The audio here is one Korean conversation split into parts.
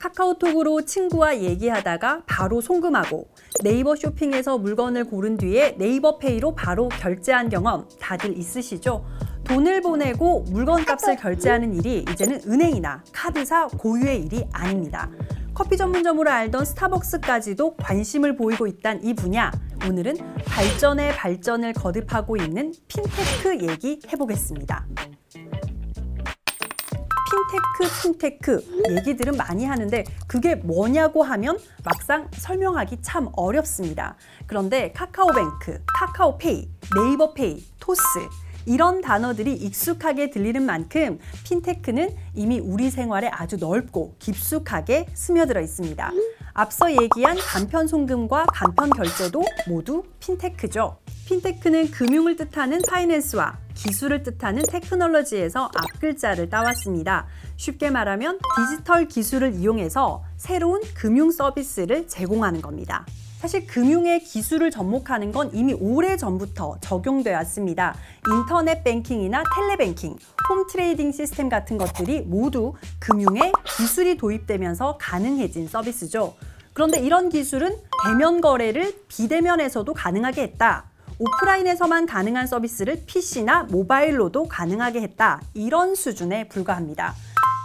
카카오톡으로 친구와 얘기하다가 바로 송금하고 네이버 쇼핑에서 물건을 고른 뒤에 네이버 페이로 바로 결제한 경험 다들 있으시죠? 돈을 보내고 물건값을 결제하는 일이 이제는 은행이나 카드사 고유의 일이 아닙니다. 커피 전문점으로 알던 스타벅스까지도 관심을 보이고 있다는 이 분야, 오늘은 발전에 발전을 거듭하고 있는 핀테크 얘기 해보겠습니다. 핀테크 얘기들은 많이 하는데 그게 뭐냐고 하면 막상 설명하기 참 어렵습니다. 그런데 카카오뱅크, 카카오페이, 네이버페이, 토스 이런 단어들이 익숙하게 들리는 만큼 핀테크는 이미 우리 생활에 아주 넓고 깊숙하게 스며들어 있습니다. 앞서 얘기한 간편 송금과 간편 결제도 모두 핀테크죠. 핀테크는 금융을 뜻하는 파이낸스와 기술을 뜻하는 테크놀로지에서 앞글자를 따왔습니다. 쉽게 말하면 디지털 기술을 이용해서 새로운 금융 서비스를 제공하는 겁니다. 사실 금융의 기술을 접목하는 건 이미 오래전부터 적용되어 왔습니다. 인터넷 뱅킹이나 텔레뱅킹, 홈 트레이딩 시스템 같은 것들이 모두 금융에 기술이 도입되면서 가능해진 서비스죠. 그런데 이런 기술은 대면 거래를 비대면에서도 가능하게 했다. 오프라인에서만 가능한 서비스를 PC나 모바일로도 가능하게 했다. 이런 수준에 불과합니다.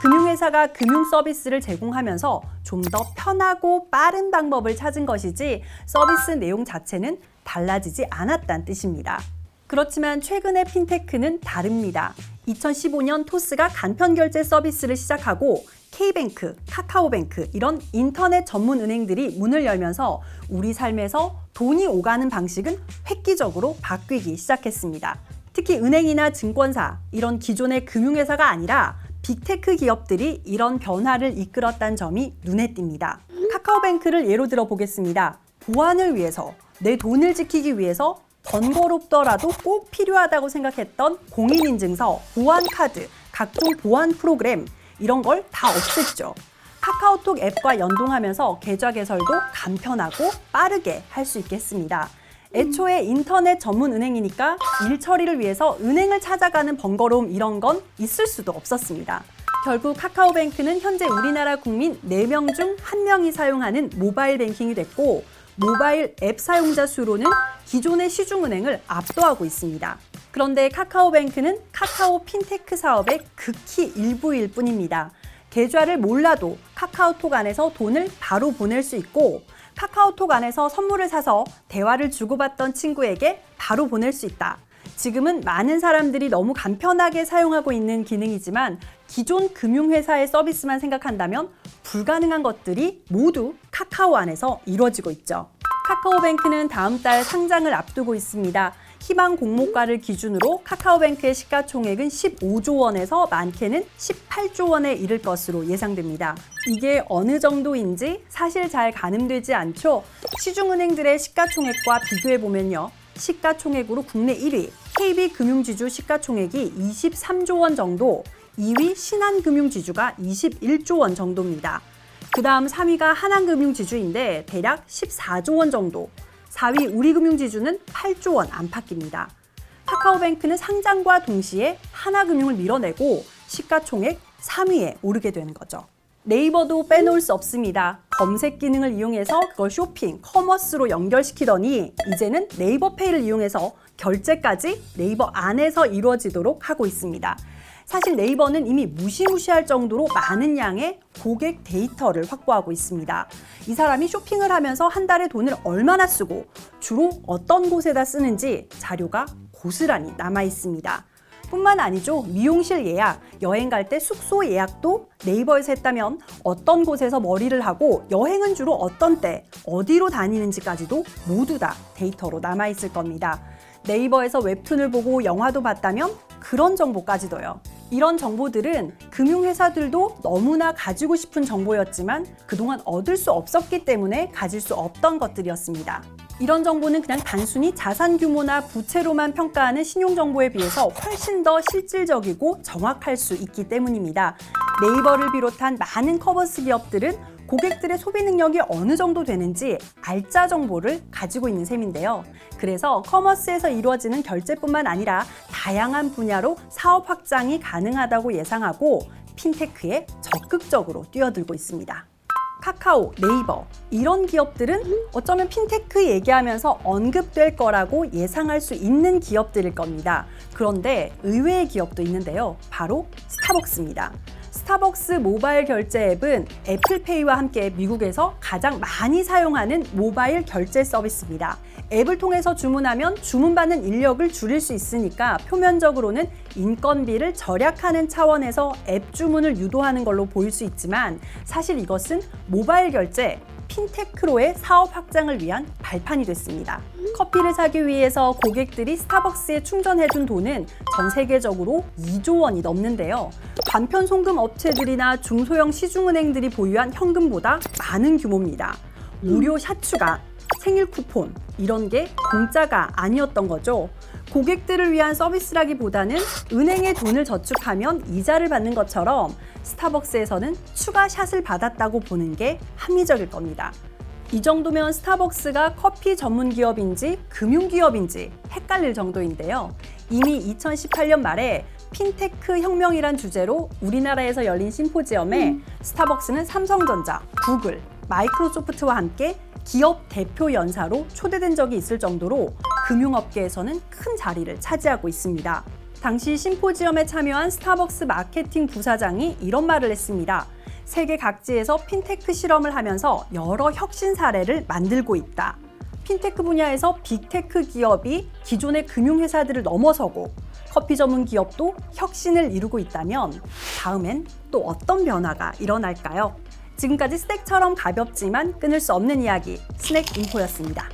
금융회사가 금융 서비스를 제공하면서 좀 더 편하고 빠른 방법을 찾은 것이지 서비스 내용 자체는 달라지지 않았다는 뜻입니다. 그렇지만 최근의 핀테크는 다릅니다. 2015년 토스가 간편결제 서비스를 시작하고 K뱅크, 카카오뱅크 이런 인터넷 전문 은행들이 문을 열면서 우리 삶에서 돈이 오가는 방식은 획기적으로 바뀌기 시작했습니다. 특히 은행이나 증권사 이런 기존의 금융회사가 아니라 빅테크 기업들이 이런 변화를 이끌었다는 점이 눈에 띕니다. 카카오뱅크를 예로 들어 보겠습니다. 보안을 위해서, 내 돈을 지키기 위해서 번거롭더라도 꼭 필요하다고 생각했던 공인인증서, 보안카드, 각종 보안 프로그램 이런 걸 다 없앴죠. 카카오톡 앱과 연동하면서 계좌 개설도 간편하고 빠르게 할 수 있겠습니다. 애초에 인터넷 전문 은행이니까 일 처리를 위해서 은행을 찾아가는 번거로움 이런 건 있을 수도 없었습니다. 결국 카카오뱅크는 현재 우리나라 국민 4명 중 1명이 사용하는 모바일 뱅킹이 됐고 모바일 앱 사용자 수로는 기존의 시중은행을 압도하고 있습니다. 그런데 카카오뱅크는 카카오 핀테크 사업의 극히 일부일 뿐입니다. 계좌를 몰라도 카카오톡 안에서 돈을 바로 보낼 수 있고 카카오톡 안에서 선물을 사서 대화를 주고받던 친구에게 바로 보낼 수 있다. 지금은 많은 사람들이 너무 간편하게 사용하고 있는 기능이지만 기존 금융회사의 서비스만 생각한다면 불가능한 것들이 모두 카카오 안에서 이루어지고 있죠. 카카오뱅크는 다음 달 상장을 앞두고 있습니다. 희망 공모가를 기준으로 카카오뱅크의 시가총액은 15조 원에서 많게는 18조 원에 이를 것으로 예상됩니다. 이게 어느 정도인지 사실 잘 가늠되지 않죠. 시중은행들의 시가총액과 비교해보면요. 시가총액으로 국내 1위 KB금융지주 시가총액이 23조 원 정도, 2위 신한금융지주가 21조 원 정도입니다. 그 다음 3위가 하나금융지주인데 대략 14조 원 정도, 4위 우리금융지주는 8조 원 안팎입니다. 카카오뱅크는 상장과 동시에 하나금융을 밀어내고 시가총액 3위에 오르게 되는 거죠. 네이버도 빼놓을 수 없습니다. 검색 기능을 이용해서 그걸 쇼핑, 커머스로 연결시키더니 이제는 네이버페이를 이용해서 결제까지 네이버 안에서 이루어지도록 하고 있습니다. 사실 네이버는 이미 무시무시할 정도로 많은 양의 고객 데이터를 확보하고 있습니다. 이 사람이 쇼핑을 하면서 한 달에 돈을 얼마나 쓰고 주로 어떤 곳에다 쓰는지 자료가 고스란히 남아 있습니다. 뿐만 아니죠. 미용실 예약, 여행 갈 때 숙소 예약도 네이버에서 했다면 어떤 곳에서 머리를 하고 여행은 주로 어떤 때, 어디로 다니는지까지도 모두 다 데이터로 남아 있을 겁니다. 네이버에서 웹툰을 보고 영화도 봤다면 그런 정보까지도요. 이런 정보들은 금융회사들도 너무나 가지고 싶은 정보였지만 그동안 얻을 수 없었기 때문에 가질 수 없던 것들이었습니다. 이런 정보는 그냥 단순히 자산 규모나 부채로만 평가하는 신용정보에 비해서 훨씬 더 실질적이고 정확할 수 있기 때문입니다. 네이버를 비롯한 많은 커머스 기업들은 고객들의 소비 능력이 어느 정도 되는지 알짜 정보를 가지고 있는 셈인데요. 그래서 커머스에서 이루어지는 결제뿐만 아니라 다양한 분야로 사업 확장이 가능하다고 예상하고 핀테크에 적극적으로 뛰어들고 있습니다. 카카오, 네이버 이런 기업들은 어쩌면 핀테크 얘기하면서 언급될 거라고 예상할 수 있는 기업들일 겁니다. 그런데 의외의 기업도 있는데요. 바로 스타벅스입니다. 스타벅스 모바일 결제 앱은 애플페이와 함께 미국에서 가장 많이 사용하는 모바일 결제 서비스입니다. 앱을 통해서 주문하면 주문받는 인력을 줄일 수 있으니까 표면적으로는 인건비를 절약하는 차원에서 앱 주문을 유도하는 걸로 보일 수 있지만 사실 이것은 모바일 결제, 핀테크로의 사업 확장을 위한 발판이 됐습니다. 커피를 사기 위해서 고객들이 스타벅스에 충전해둔 돈은 전 세계적으로 2조 원이 넘는데요. 간편 송금 업체들이나 중소형 시중은행들이 보유한 현금보다 많은 규모입니다. 무료 샷 추가, 생일 쿠폰 이런 게 공짜가 아니었던 거죠. 고객들을 위한 서비스라기보다는 은행에 돈을 저축하면 이자를 받는 것처럼 스타벅스에서는 추가 샷을 받았다고 보는 게 합리적일 겁니다. 이 정도면 스타벅스가 커피 전문 기업인지 금융 기업인지 헷갈릴 정도인데요. 이미 2018년 말에 핀테크 혁명이란 주제로 우리나라에서 열린 심포지엄에 스타벅스는 삼성전자, 구글, 마이크로소프트와 함께 기업 대표 연사로 초대된 적이 있을 정도로 금융업계에서는 큰 자리를 차지하고 있습니다. 당시 심포지엄에 참여한 스타벅스 마케팅 부사장이 이런 말을 했습니다. 세계 각지에서 핀테크 실험을 하면서 여러 혁신 사례를 만들고 있다. 핀테크 분야에서 빅테크 기업이 기존의 금융회사들을 넘어서고 커피 전문 기업도 혁신을 이루고 있다면 다음엔 또 어떤 변화가 일어날까요? 지금까지 스낵처럼 가볍지만 끊을 수 없는 이야기 스낵 인포였습니다.